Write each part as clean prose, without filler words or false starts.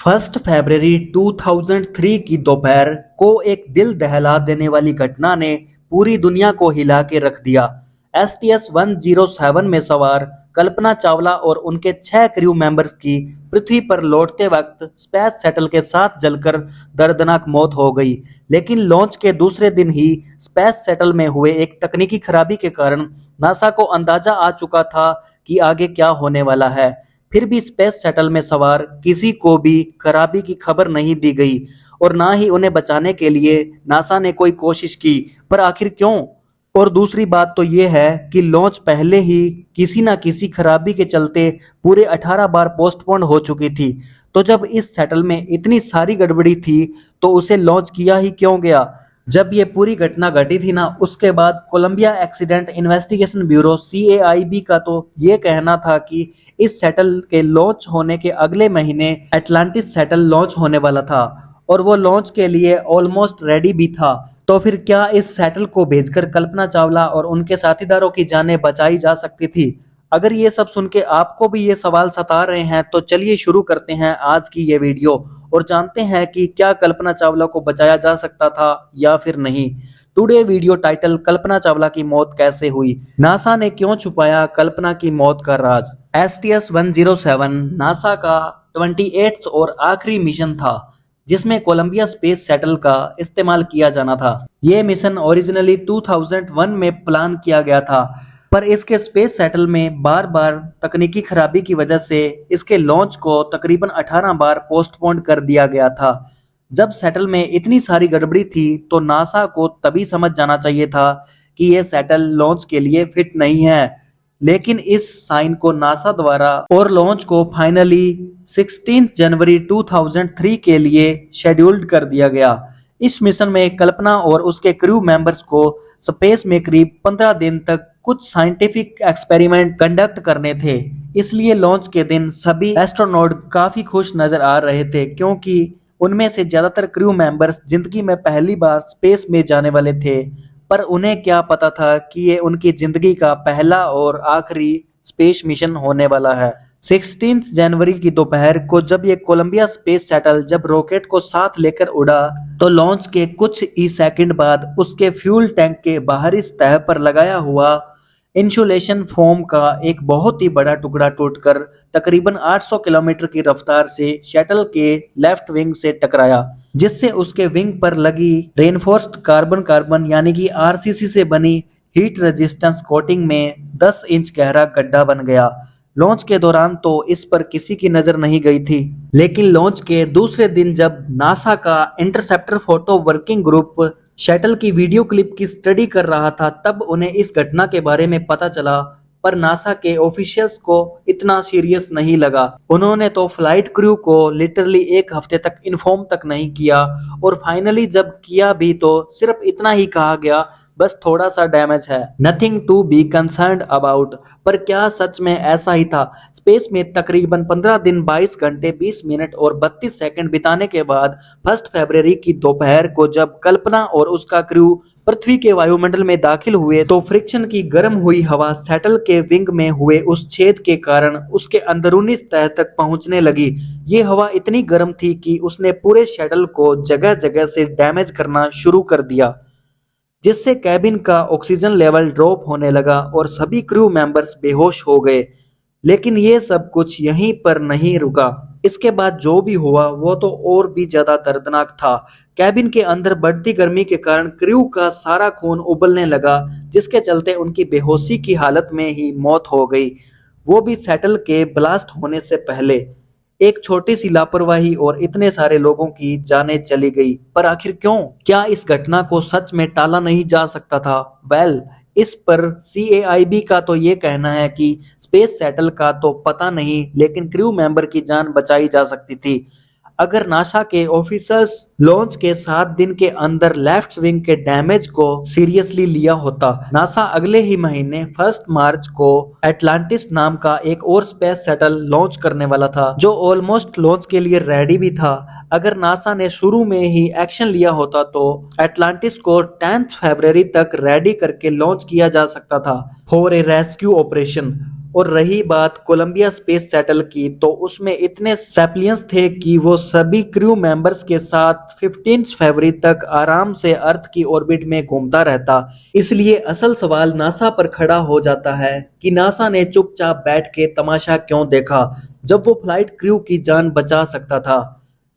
1 फरवरी 2003 की दोपहर को एक दिल दहला देने वाली घटना ने पूरी दुनिया को हिला के रख दिया। STS-107 में सवार कल्पना चावला और उनके 6 क्रू मेंबर्स की पृथ्वी पर लौटते वक्त स्पेस शटल के साथ जलकर दर्दनाक मौत हो गई। लेकिन लॉन्च के दूसरे दिन ही स्पेस शटल में हुए एक तकनीकी खराबी के कारण नासा को अंदाजा आ चुका था कि आगे क्या होने वाला है। फिर भी स्पेस शटल में सवार किसी को भी खराबी की खबर नहीं दी गई और ना ही उन्हें बचाने के लिए नासा ने कोई कोशिश की। पर आखिर क्यों? और दूसरी बात तो ये है कि लॉन्च पहले ही किसी ना किसी खराबी के चलते पूरे 18 बार पोस्टपोन हो चुकी थी। तो जब इस शटल में इतनी सारी गड़बड़ी थी तो उसे लॉन्च किया ही क्यों गया? जब ये पूरी घटना घटी थी ना, उसके बाद Columbia accident investigation bureau CAIB का तो ये कहना था कि इस शटल के लॉन्च होने के अगले महीने एटलांटिस शटल लॉन्च होने वाला था और वो लॉन्च के लिए ऑलमोस्ट रेडी भी था। तो फिर क्या इस शटल को भेजकर कल्पना चावला और उनके साथीदारों की जानें बचाई जा सकती थी? अगर ये सब सुन के आपको भी ये सवाल सता रहे हैं तो चलिए शुरू करते हैं आज की ये वीडियो और जानते हैं कि क्या कल्पना चावला को बचाया जा सकता था या फिर नहीं। Today video title, Kalpana Chawla की मौत कैसे हुई, नासा ने क्यों छुपाया कल्पना की मौत का राज। STS-107 नासा का 28th और आखिरी मिशन था जिसमें कोलंबिया स्पेस शटल का इस्तेमाल किया जाना था। ये मिशन ओरिजिनली 2001 में प्लान किया गया था, पर इसके स्पेस शटल में बार बार तकनीकी खराबी की वजह से इसके लॉन्च को तकरीबन 18 बार पोस्टपोन कर दिया गया था। जब शटल में इतनी सारी गड़बड़ी थी तो नासा को तभी समझ जाना चाहिए था कि यह शटल लॉन्च के लिए फिट नहीं है। लेकिन इस साइन को नासा द्वारा और लॉन्च को फाइनली 16 जनवरी 2003 के लिए शेड्यूल्ड कर दिया गया। इस मिशन में कल्पना और उसके क्रू मेंबर्स को स्पेस में करीब 15 दिन तक कुछ साइंटिफिक एक्सपेरिमेंट कंडक्ट करने थे। इसलिए लॉन्च के दिन सभी एस्ट्रोनॉट काफी खुश नजर आ रहे थे क्योंकि उनमें से ज्यादातर क्रू मेंबर्स जिंदगी में पहली बार स्पेस में जाने वाले थे। पर उन्हें क्या पता था कि ये उनकी जिंदगी का पहला और आखिरी स्पेस मिशन होने वाला है। 16 जनवरी की दोपहर को जब ये कोलंबिया स्पेस शटल जब रॉकेट को साथ लेकर उड़ा तो लॉन्च के कुछ ही सेकंड बाद उसके फ्यूल टैंक के बाहरी सतह पर लगाया हुआ इंसुलेशन फोम का एक बहुत ही बड़ा टुकड़ा टूटकर तकरीबन 800 किलोमीटर की रफ्तार से शटल के लेफ्ट विंग से टकराया, जिससे उसके विंग पर लगी रेनफोर्स्ड कार्बन कार्बन यानी कि RCC से बनी हीट रेजिस्टेंस कोटिंग में 10 इंच गहरा गड्ढा बन गया। लॉन्च के दौरान तो इस पर किसी की नजर नहीं गई थी, लेकिन लॉन्च के दूसरे दिन जब नासा का interceptor photo working group shuttle की वीडियो क्लिप की स्टडी कर रहा था तब उन्हें इस घटना के बारे में पता चला। पर नासा के ऑफिशियल्स को इतना सीरियस नहीं लगा। उन्होंने तो फ्लाइट क्रू को लिटरली एक हफ्ते तक इन्फॉर्म तक नहीं किया और फाइनली जब किया भी तो सिर्फ इतना ही कहा गया, बस थोड़ा सा डैमेज है, nothing to be concerned about. पर क्या सच में ऐसा ही था? स्पेस में तकरीबन 15 दिन 22 घंटे 20 मिनट और 32 सेकंड बिताने के बाद 1 फरवरी की दोपहर को जब कल्पना और उसका क्रू पृथ्वी के वायुमंडल में दाखिल हुए तो फ्रिक्शन की गर्म हुई हवा शटल के विंग में हुए उस छेद के कारण उसके अंदरूनी सतह तक पहुंचने लगी। ये हवा इतनी गर्म थी कि उसने पूरे शटल को जगह जगह से डैमेज करना शुरू कर दिया, जिससे कैबिन का ऑक्सीजन लेवल ड्रॉप होने लगा और सभी क्रू मेंबर्स बेहोश हो गए। लेकिन ये सब कुछ यहीं पर नहीं रुका। इसके बाद जो भी हुआ वो तो और भी ज्यादा दर्दनाक था। कैबिन के अंदर बढ़ती गर्मी के कारण क्रू का सारा खून उबलने लगा, जिसके चलते उनकी बेहोशी की हालत में ही मौत हो गई, वो भी शटल के ब्लास्ट होने से पहले। एक छोटी सी लापरवाही और इतने सारे लोगों की जानें चली गई। पर आखिर क्यों? क्या इस घटना को सच में टाला नहीं जा सकता था? इस पर CAIB का तो ये कहना है कि स्पेस शटल का तो पता नहीं, लेकिन क्रू मेंबर की जान बचाई जा सकती थी अगर नासा के ऑफिसर्स लॉन्च के 7 दिन के अंदर लेफ्ट विंग के डैमेज को सीरियसली लिया होता। नासा अगले ही महीने 1 मार्च को एटलांटिस नाम का एक और स्पेस शटल लॉन्च करने वाला था जो ऑलमोस्ट लॉन्च के लिए रेडी भी था। अगर नासा ने शुरू में ही एक्शन लिया होता तो एटलांटिस को 10 फरवरी तक रेडी करके लॉन्च किया जा सकता था फॉर ए रेस्क्यू ऑपरेशन। और रही बात कोलंबिया स्पेस शटल की, तो उसमें इतने सैपिलियंस थे कि वो सभी क्रू मेंबर्स के साथ 15 फरवरी तक आराम से अर्थ की ऑर्बिट में घूमता रहता। इसलिए असल सवाल नासा पर खड़ा हो जाता है कि नासा ने चुपचाप बैठ के तमाशा क्यों देखा जब वो फ्लाइट क्रू की जान बचा सकता था।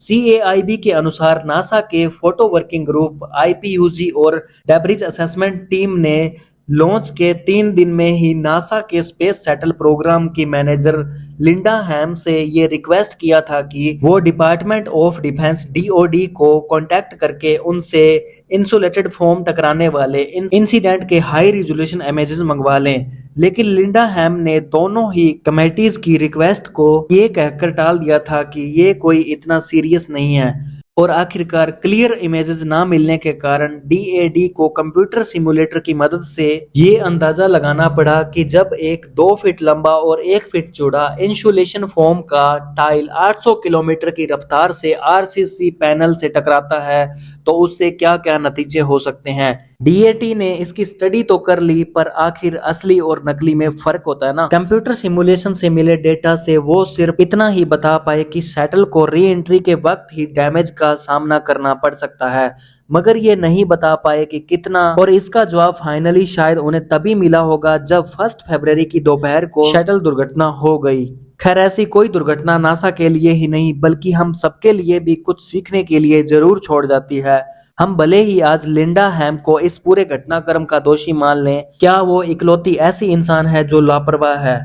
CAIB के अनुसार नासा के फोटो वर्किंग ग्रुप IPUG और डेब्रिज असेसमेंट टीम ने लॉन्च के 3 दिन में ही नासा के स्पेस शटल प्रोग्राम की मैनेजर लिंडा हैम से ये रिक्वेस्ट किया था कि वो डिपार्टमेंट ऑफ डिफेंस DOD को कांटेक्ट करके उनसे इंसुलेटेड फोम टकराने वाले इंसिडेंट के हाई रिजोल्यूशन इमेजेस मंगवा लें। लेकिन लिंडा हैम ने दोनों ही कमेटीज की रिक्वेस्ट को ये कहकर टाल दिया था कि ये कोई इतना सीरियस नहीं है। और आखिरकार क्लियर इमेजेस ना मिलने के कारण DAD को कंप्यूटर सिमुलेटर की मदद से ये अंदाजा लगाना पड़ा कि जब एक 2 फीट लंबा और 1 फीट चौड़ा इंसुलेशन फोम का टाइल 800 किलोमीटर की रफ्तार से RCC पैनल से टकराता है तो उससे क्या क्या नतीजे हो सकते हैं। DAT ने इसकी स्टडी तो कर ली, पर आखिर असली और नकली में फर्क होता है ना। कंप्यूटर सिमुलेशन से मिले डेटा से वो सिर्फ इतना ही बता पाए कि शटल को री एंट्री के वक्त ही डैमेज का सामना करना पड़ सकता है, मगर ये नहीं बता पाए कि कितना। और इसका जवाब फाइनली शायद उन्हें तभी मिला होगा जब 1 फरवरी की दोपहर को शटल दुर्घटना हो गई। खैर, ऐसी कोई दुर्घटना नासा के लिए ही नहीं बल्कि हम सबके लिए भी कुछ सीखने के लिए जरूर छोड़ जाती है। हम भले ही आज लिंडा हैम को इस पूरे घटनाक्रम का दोषी मान लें, क्या वो इकलौती ऐसी इंसान है जो लापरवाह है?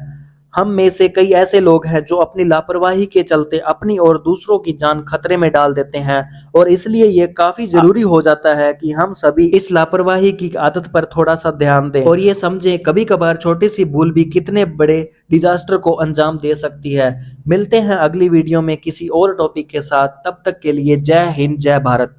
हम में से कई ऐसे लोग हैं जो अपनी लापरवाही के चलते अपनी और दूसरों की जान खतरे में डाल देते हैं, और इसलिए ये काफी जरूरी हो जाता है कि हम सभी इस लापरवाही की आदत पर थोड़ा सा ध्यान दें और ये समझें कभी कभार छोटी सी भूल भी कितने बड़े डिजास्टर को अंजाम दे सकती है। मिलते हैं अगली वीडियो में किसी और टॉपिक के साथ, तब तक के लिए जय हिंद जय भारत।